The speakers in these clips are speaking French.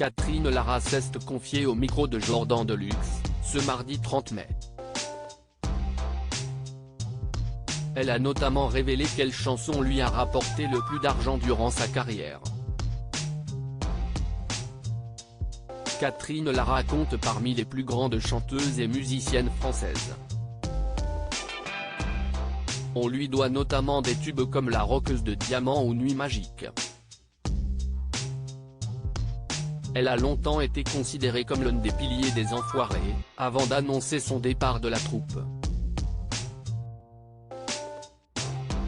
Catherine Lara s'est confiée au micro de Jordan Deluxe, ce mardi 30 mai. Elle a notamment révélé quelle chanson lui a rapporté le plus d'argent durant sa carrière. Catherine Lara compte parmi les plus grandes chanteuses et musiciennes françaises. On lui doit notamment des tubes comme La Roqueuse de Diamant ou Nuit Magique. Elle a longtemps été considérée comme l'un des piliers des Enfoirés, avant d'annoncer son départ de la troupe.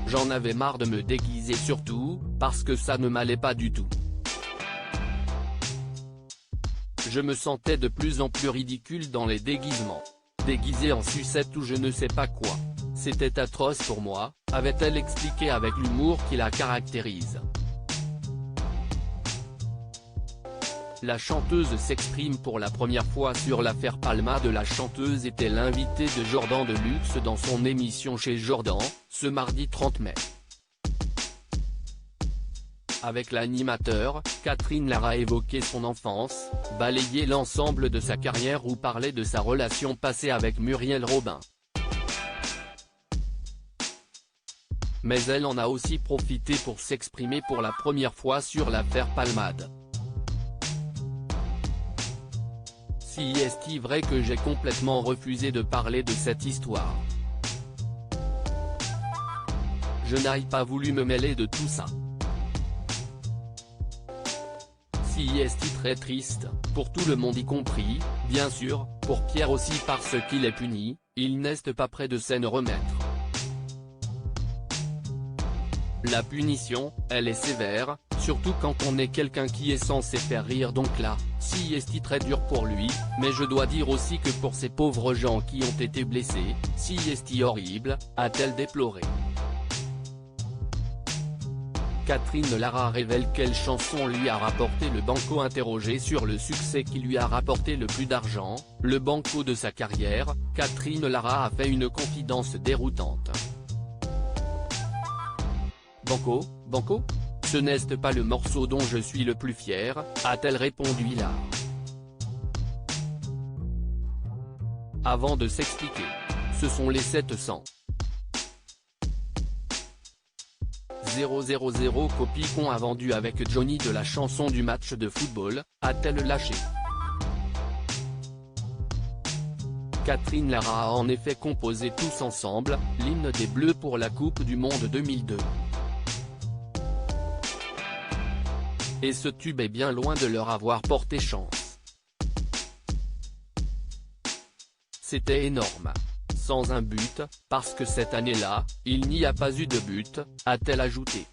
J'en avais marre de me déguiser surtout, parce que ça ne m'allait pas du tout. Je me sentais de plus en plus ridicule dans les déguisements. Déguisée en sucette ou je ne sais pas quoi. C'était atroce pour moi, avait-elle expliqué avec l'humour qui la caractérise. La chanteuse s'exprime pour la première fois sur l'affaire Palmade. La chanteuse était l'invitée de Jordan Deluxe dans son émission Chez Jordan, ce mardi 30 mai. Avec l'animateur, Catherine Lara évoquait son enfance, balayé l'ensemble de sa carrière ou parlait de sa relation passée avec Muriel Robin. Mais elle en a aussi profité pour s'exprimer pour la première fois sur l'affaire Palmade. Si est-il vrai que j'ai complètement refusé de parler de cette histoire. Je n'ai pas voulu me mêler de tout ça. Si est très triste, pour tout le monde y compris, bien sûr, pour Pierre aussi parce qu'il est puni, il n'est pas prêt de s'en remettre. La punition, elle est sévère, surtout quand on est quelqu'un qui est censé faire rire, donc là, si est très dur pour lui, mais je dois dire aussi que pour ces pauvres gens qui ont été blessés, si est horrible, a-t-elle déploré. Catherine Lara révèle quelle chanson lui a rapporté le banco. Interrogée sur le succès qui lui a rapporté le plus d'argent, le banco de sa carrière, Catherine Lara a fait une confidence déroutante. Banco, banco ? Ce n'est pas le morceau dont je suis le plus fier, a-t-elle répondu là. Avant de s'expliquer. Ce sont les 700 000 copies qu'on a vendues avec Johnny de la chanson du match de football, a-t-elle lâché. Catherine Lara a en effet composé Tous ensemble, l'hymne des Bleus pour la Coupe du Monde 2002. Et ce tube est bien loin de leur avoir porté chance. C'était énorme. Sans un but, parce que cette année-là, il n'y a pas eu de but, a-t-elle ajouté.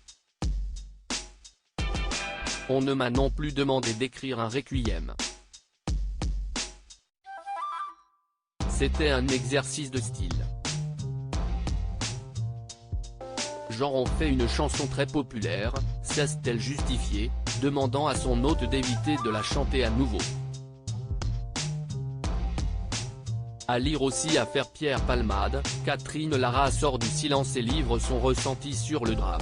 On ne m'a non plus demandé d'écrire un requiem. C'était un exercice de style. Genre on fait une chanson très populaire, s'est-elle justifiée, demandant à son hôte d'éviter de la chanter à nouveau. À lire aussi Affaire Pierre Palmade, Catherine Lara sort du silence et livre son ressenti sur le drame.